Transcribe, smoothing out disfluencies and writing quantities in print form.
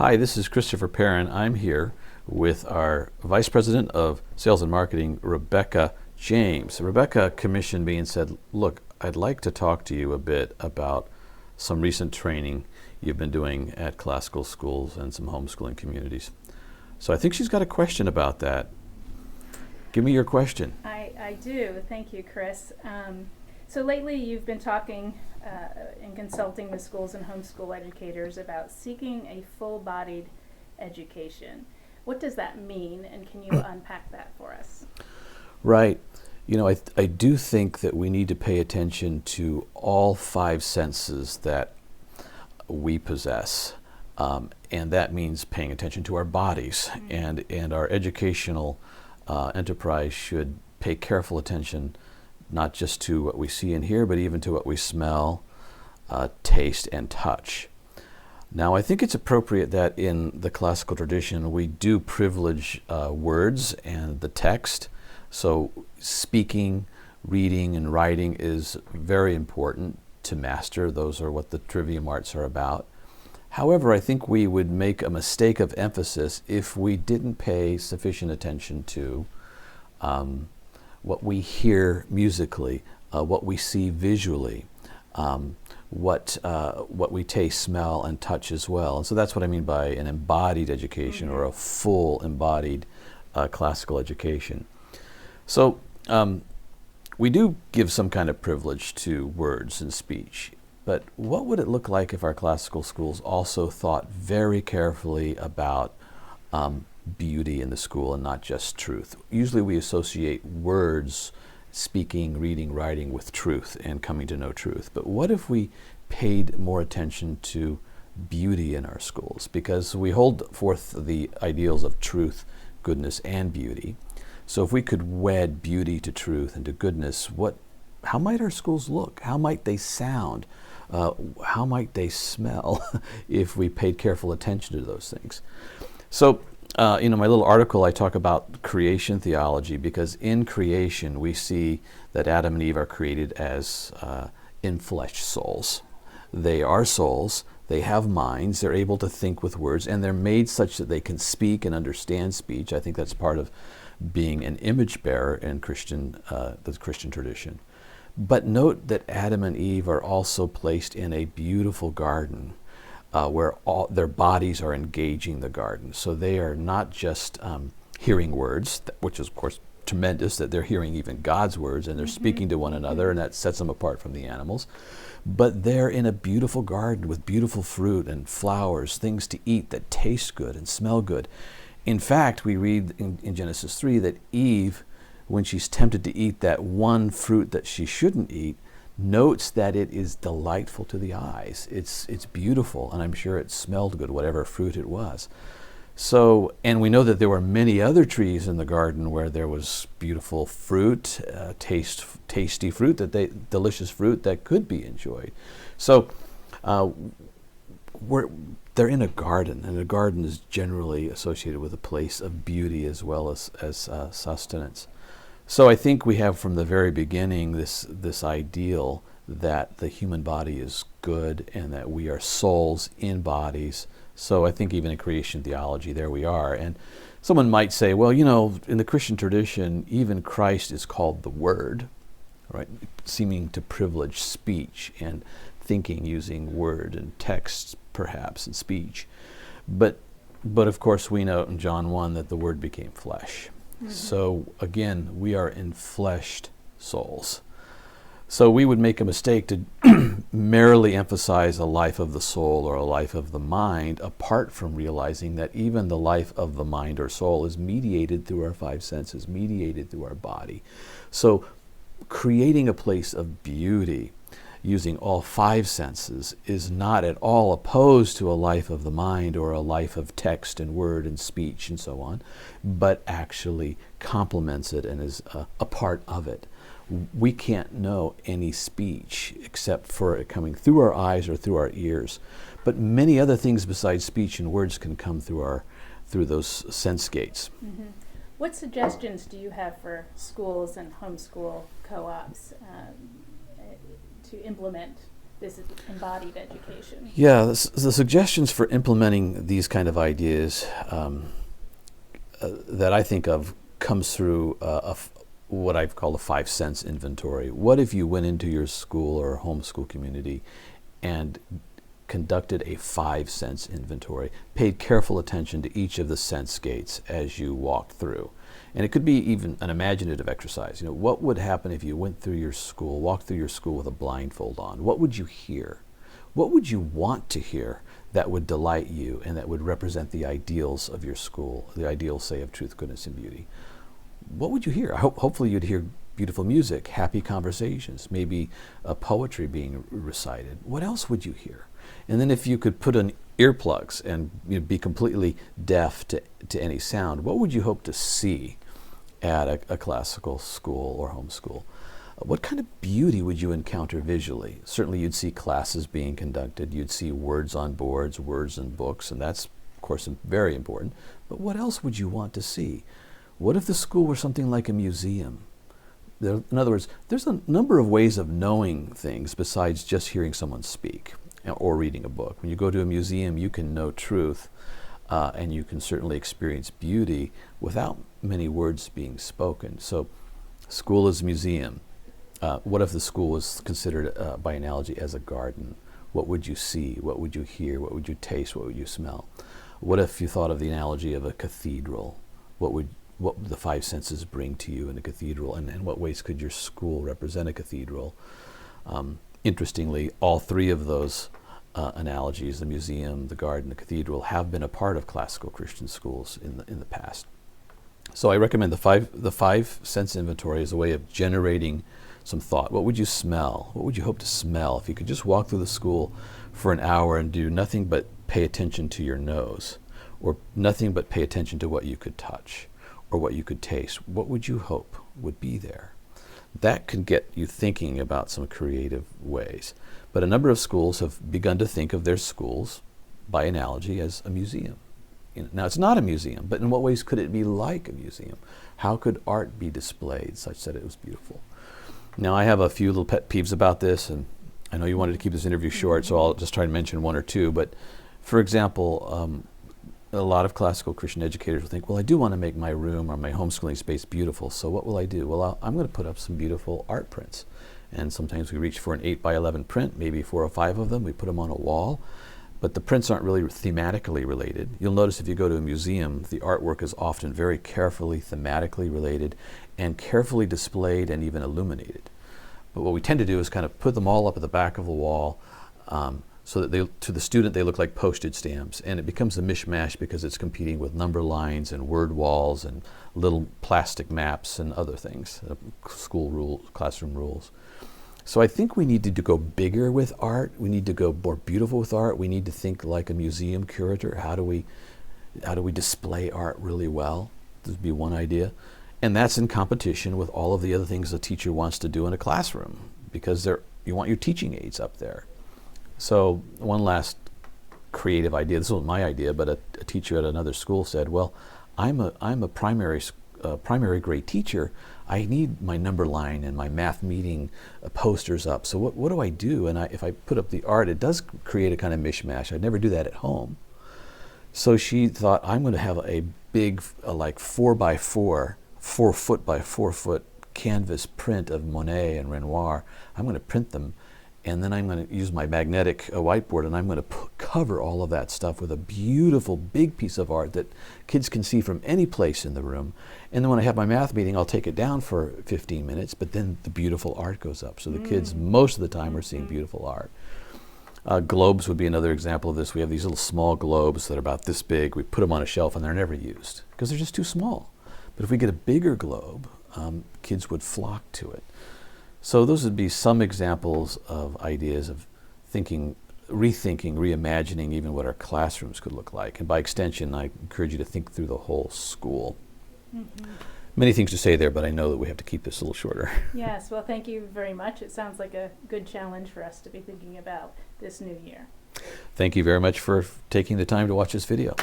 Hi, this is Christopher Perrin. I'm here with our Vice President of Sales and Marketing, Rebecca James. Rebecca commissioned me and said, look, I'd like to talk to you a bit about some recent training you've been doing at classical schools and some homeschooling communities. So I think she's got a question about that. Give me your question. I do. Thank you, Chris. So lately you've been talking and consulting with schools and homeschool educators about seeking a full-bodied education. What does that mean, and can you unpack that for us? Right. You know, I do think that we need to pay attention to all five senses that we possess. And that means paying attention to our bodies. Mm-hmm. And our educational enterprise should pay careful attention not just to what we see and hear, but even to what we smell, taste, and touch. Now, I think it's appropriate that in the classical tradition we do privilege words and the text. So speaking, reading, and writing is very important to master. Those are what the trivium arts are about. However, I think we would make a mistake of emphasis if we didn't pay sufficient attention to what we hear musically, what we see visually, what we taste, smell, and touch as well. And so that's what I mean by an embodied education, mm-hmm. or a full embodied classical education. So we do give some kind of privilege to words and speech, but what would it look like if our classical schools also thought very carefully about beauty in the school and not just truth? Usually we associate words, speaking, reading, writing with truth and coming to know truth. But what if we paid more attention to beauty in our schools? Because we hold forth the ideals of truth, goodness, and beauty. So if we could wed beauty to truth and to goodness, how might our schools look? How might they sound? How might they smell if we paid careful attention to those things? So in my little article, I talk about creation theology, because in creation we see that Adam and Eve are created as in-flesh souls. They are souls, they have minds, they're able to think with words, and they're made such that they can speak and understand speech. I think that's part of being an image bearer in the Christian tradition. But note that Adam and Eve are also placed in a beautiful garden, where all their bodies are engaging the garden. So they are not just hearing words, which is of course tremendous, that they're hearing even God's words and they're mm-hmm. speaking to one another, and that sets them apart from the animals. But they're in a beautiful garden with beautiful fruit and flowers, things to eat that taste good and smell good. In fact, we read in Genesis 3 that Eve, when she's tempted to eat that one fruit that she shouldn't eat, notes that it is delightful to the eyes. It's beautiful, and I'm sure it smelled good, whatever fruit it was. So, and we know that there were many other trees in the garden where there was beautiful fruit, tasty fruit, delicious fruit that could be enjoyed. So, they're in a garden, and a garden is generally associated with a place of beauty as well as sustenance. So I think we have from the very beginning this ideal that the human body is good and that we are souls in bodies. So I think even in creation theology, there we are. And someone might say, well, you know, in the Christian tradition, even Christ is called the Word, right? Seeming to privilege speech and thinking using word and text, perhaps, and speech. But of course, we know in John 1 that the Word became flesh. Mm-hmm. So again, we are enfleshed souls. So we would make a mistake to merely emphasize a life of the soul or a life of the mind, apart from realizing that even the life of the mind or soul is mediated through our five senses, mediated through our body. So creating a place of beauty using all five senses is not at all opposed to a life of the mind or a life of text and word and speech and so on, but actually complements it and is a part of it. We can't know any speech except for it coming through our eyes or through our ears, but many other things besides speech and words can come through those sense gates. Mm-hmm. What suggestions do you have for schools and homeschool co-ops to implement this is embodied education? Yeah, the suggestions for implementing these kind of ideas that I think of comes through what I've called a 5 sense inventory. What if you went into your school or homeschool community and conducted a 5 sense inventory, paid careful attention to each of the sense gates as you walked through? And it could be even an imaginative exercise. What would happen if you went through your school, walked through your school with a blindfold on? What would you hear? What would you want to hear that would delight you and that would represent the ideals of your school, the ideals, say, of truth, goodness, and beauty? What would you hear? Hopefully you'd hear beautiful music, happy conversations, maybe poetry being recited. What else would you hear? And then if you could put on earplugs and be completely deaf to any sound, what would you hope to see at a classical school or homeschool? What kind of beauty would you encounter visually? Certainly you'd see classes being conducted, you'd see words on boards, words in books, and that's, of course, very important. But what else would you want to see? What if the school were something like a museum? In other words, there's a number of ways of knowing things besides just hearing someone speak or reading a book. When you go to a museum, you can know truth, and you can certainly experience beauty without many words being spoken. So school is a museum. What if the school was considered, by analogy, as a garden? What would you see? What would you hear? What would you taste? What would you smell? What if you thought of the analogy of a cathedral? What would the 5 senses bring to you in a cathedral, and in what ways could your school represent a cathedral? Interestingly, all 3 of those analogies, the museum, the garden, the cathedral, have been a part of classical Christian schools in the past. So I recommend the 5 sense inventory as a way of generating some thought. What would you smell? What would you hope to smell if you could just walk through the school for an hour and do nothing but pay attention to your nose, or nothing but pay attention to what you could touch or what you could taste? What would you hope would be there? That could get you thinking about some creative ways. But a number of schools have begun to think of their schools, by analogy, as a museum. Now, it's not a museum, but in what ways could it be like a museum? How could art be displayed such that it was beautiful? Now, I have a few little pet peeves about this, and I know you wanted to keep this interview short, so I'll just try to mention 1 or 2. But, for example, a lot of classical Christian educators will think, well, I do want to make my room or my homeschooling space beautiful, so what will I do? Well, I'm going to put up some beautiful art prints. And sometimes we reach for an 8x11 print, maybe 4 or 5 of them. We put them on a wall. But the prints aren't really thematically related. You'll notice if you go to a museum, the artwork is often very carefully thematically related and carefully displayed and even illuminated. But what we tend to do is kind of put them all up at the back of the wall, so that to the student they look like postage stamps, and it becomes a mishmash because it's competing with number lines and word walls and little plastic maps and other things, school rules, classroom rules. So I think we need to go bigger with art. We need to go more beautiful with art. We need to think like a museum curator. How do we display art really well? This would be one idea. And that's in competition with all of the other things a teacher wants to do in a classroom, because you want your teaching aids up there. So one last creative idea, this wasn't my idea, but a teacher at another school said, well, I'm a primary grade teacher. I need my number line and my math meeting posters up. So what do I do? And if I put up the art, it does create a kind of mishmash. I'd never do that at home. So she thought, I'm going to have a big, like 4x4, 4 foot by 4 foot canvas print of Monet and Renoir. I'm going to print them, and then I'm going to use my magnetic whiteboard, and I'm going to cover all of that stuff with a beautiful big piece of art that kids can see from any place in the room. And then when I have my math meeting, I'll take it down for 15 minutes, but then the beautiful art goes up. So the kids most of the time are seeing beautiful art. Globes would be another example of this. We have these little small globes that are about this big. We put them on a shelf and they're never used because they're just too small. But if we get a bigger globe, kids would flock to it. So those would be some examples of ideas of thinking, rethinking, reimagining even what our classrooms could look like. And by extension, I encourage you to think through the whole school. Many things to say there, but I know that we have to keep this a little shorter. Yes, well, thank you very much. It sounds like a good challenge for us to be thinking about this new year. Thank you very much for taking the time to watch this video.